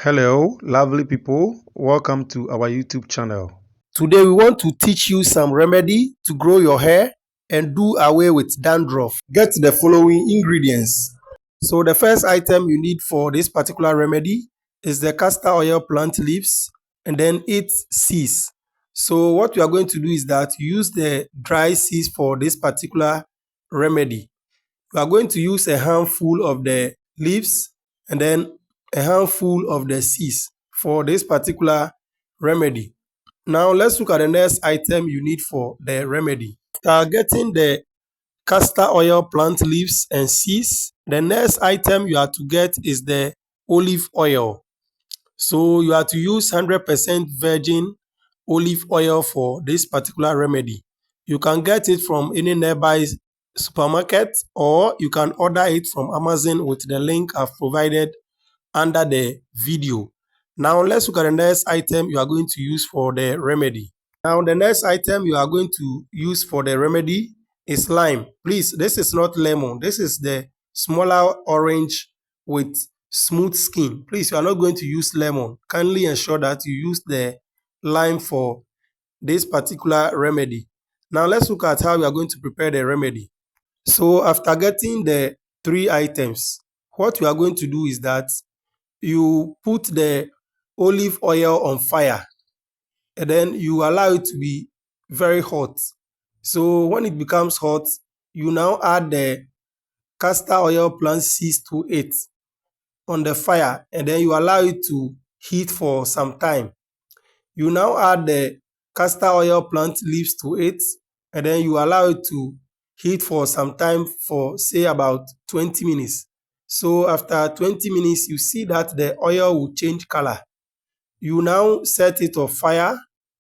Hello, lovely people. Welcome to our YouTube channel. Today we want to teach you some remedy to grow your hair and do away with dandruff. Get the following ingredients. So the first item you need for this particular remedy is the castor oil plant leaves and then its seeds. So what you are going to do is that you use the dry seeds for this particular remedy. You are going to use a handful of the leaves and then a handful of the seeds for this particular remedy. Now let's look at the next item you need for the remedy. After getting the castor oil plant leaves and seeds, the next item you have to get is the olive oil. So you have to use 100% virgin olive oil for this particular remedy. You can get it from any nearby supermarket or you can order it from Amazon with the link I've provided under the video. Now let's look at the next item you are going to use for the remedy. Now the next item you are going to use for the remedy is lime. Please, this is not lemon. This is the smaller orange with smooth skin. Please, you are not going to use lemon. Kindly ensure that you use the lime for this particular remedy. Now let's look at how we are going to prepare the remedy. So after getting the three items, what you are going to do is that you put the olive oil on fire and then you allow it to be very hot. So when it becomes hot, you now add the castor oil plant seeds to it on the fire and then you allow it to heat for some time. You now add the castor oil plant leaves to it and then you allow it to heat for some time for say about 20 minutes. So after 20 minutes, you see that the oil will change color. You now set it on fire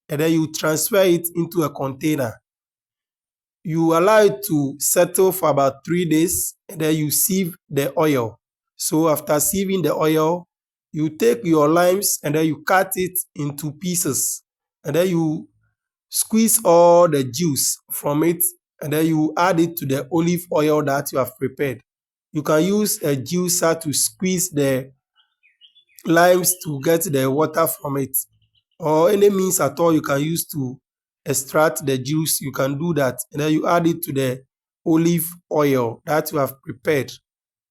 and then you transfer it into a container. You allow it to settle for about 3 days and then you sieve the oil. So after sieving the oil, you take your limes and then you cut it into pieces and then you squeeze all the juice from it and then you add it to the olive oil that you have prepared. You can use a juicer to squeeze the limes to get the water from it, or any means at all you can use to extract the juice. You can do that and then you add it to the olive oil that you have prepared.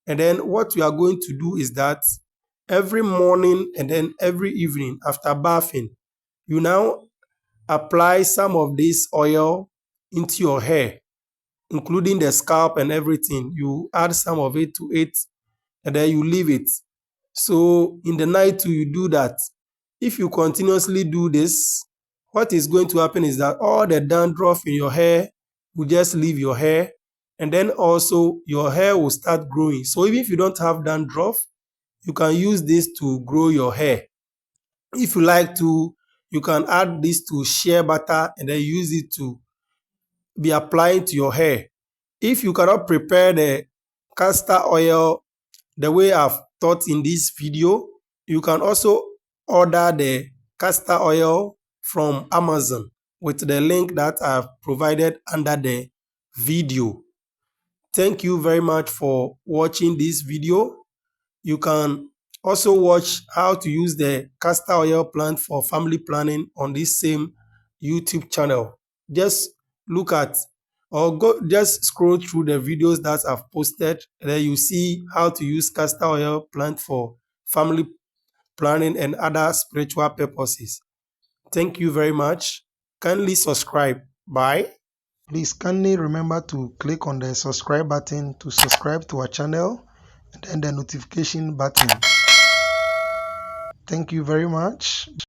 And then what you are going to do is that every morning and then every evening after bathing, you now apply some of this oil into your hair, including the scalp and everything. You add some of it to it and then you leave it. So in the night too, you do that. If you continuously do this, what is going to happen is that all the dandruff in your hair will just leave your hair and then also your hair will start growing. So even if you don't have dandruff, you can use this to grow your hair. If you like to, you can add this to shea butter and then use it to be applying to your hair. If you cannot prepare the castor oil the way I've taught in this video, you can also order the castor oil from Amazon with the link that I've provided under the video. Thank you very much for watching this video. You can also watch how to use the castor oil plant for family planning on this same YouTube channel. Just look at or just scroll through the videos that I've posted and then you see how to use castor oil plant for family planning and other spiritual purposes. Thank you very much. Kindly subscribe. Bye. Please kindly remember to click on the subscribe button to subscribe to our channel and then the notification button. Thank you very much.